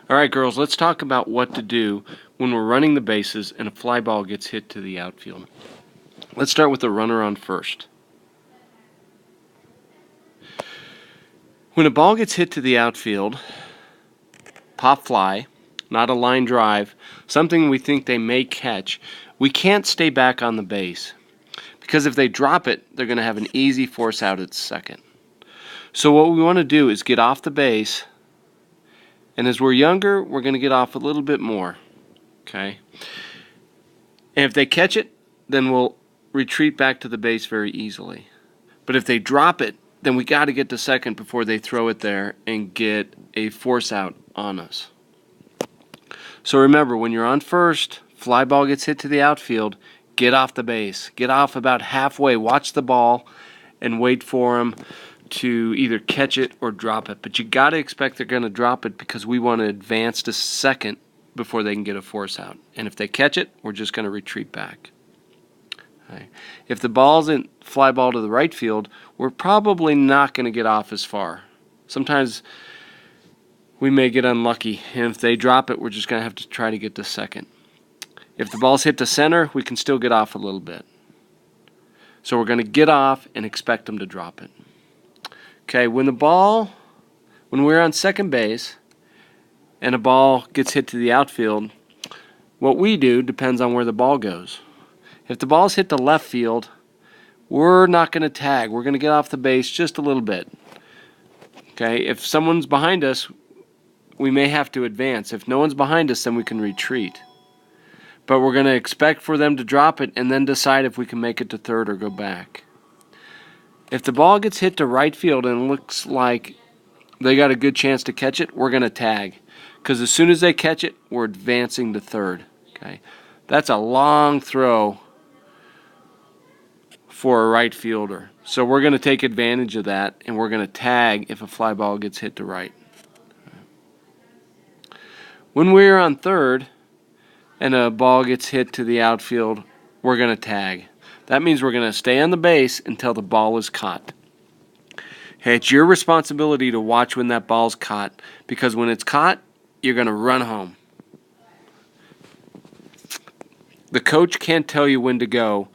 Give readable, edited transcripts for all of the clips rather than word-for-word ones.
Alright girls, let's talk about what to do when we're running the bases and a fly ball gets hit to the outfield. Let's start with the runner on first. When a ball gets hit to the outfield, pop fly, not a line drive, something we think they may catch, we can't stay back on the base. Because if they drop it, they're going to have an easy force out at second. So what we want to do is get off the base, and as we're younger, we're going to get off a little bit more. Okay? And if they catch it, then we'll retreat back to the base very easily. But if they drop it, then we got to get to second before they throw it there and get a force out on us. So remember, when you're on first, fly ball gets hit to the outfield, get off the base. Get off about halfway, watch the ball, and wait for them to either catch it or drop it. But you got to expect they're going to drop it because we want to advance to second before they can get a force out. And if they catch it, we're just going to retreat back. Okay. If the ball's in fly ball to the right field, we're probably not going to get off as far. Sometimes we may get unlucky, and if they drop it, we're just going to have to try to get to second. If the ball's hit to center, we can still get off a little bit. So we're going to get off and expect them to drop it. Okay, when we're on second base and a ball gets hit to the outfield, what we do depends on where the ball goes. If the ball's hit to left field, we're not going to tag. We're going to get off the base just a little bit. Okay, if someone's behind us, we may have to advance. If no one's behind us, then we can retreat. But we're going to expect for them to drop it and then decide if we can make it to third or go back. If the ball gets hit to right field and it looks like they got a good chance to catch it, we're going to tag. Because as soon as they catch it, we're advancing to third. Okay, that's a long throw for a right fielder. So we're going to take advantage of that, and we're going to tag if a fly ball gets hit to right. When we're on third and a ball gets hit to the outfield, we're going to tag. That means we're going to stay on the base until the ball is caught. Okay, it's your responsibility to watch when that ball's caught, because when it's caught, you're going to run home. The coach can't tell you when to go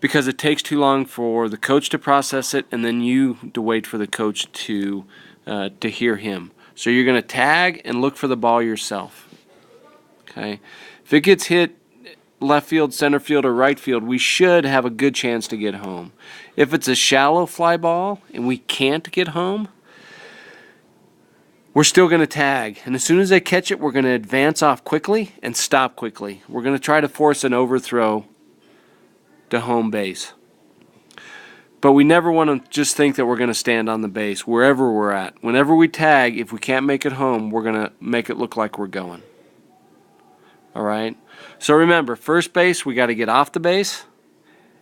because it takes too long for the coach to process it and then you to wait for the coach to hear him. So you're going to tag and look for the ball yourself. Okay, if it gets hit left field, center field, or right field, we should have a good chance to get home. If it's a shallow fly ball and we can't get home, we're still going to tag. And as soon as they catch it, we're going to advance off quickly and stop quickly. We're going to try to force an overthrow to home base. But we never want to just think that we're going to stand on the base wherever we're at. Whenever we tag, if we can't make it home, we're going to make it look like we're going. All right? So remember, first base, we got to get off the base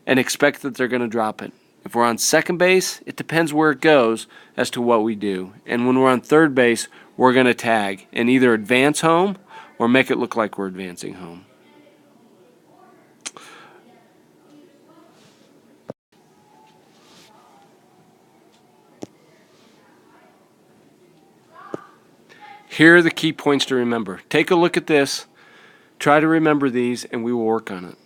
and expect that they're going to drop it. If we're on second base, it depends where it goes as to what we do. And when we're on third base, we're going to tag and either advance home or make it look like we're advancing home. Here are the key points to remember. Take a look at this, try to remember these, and we will work on it.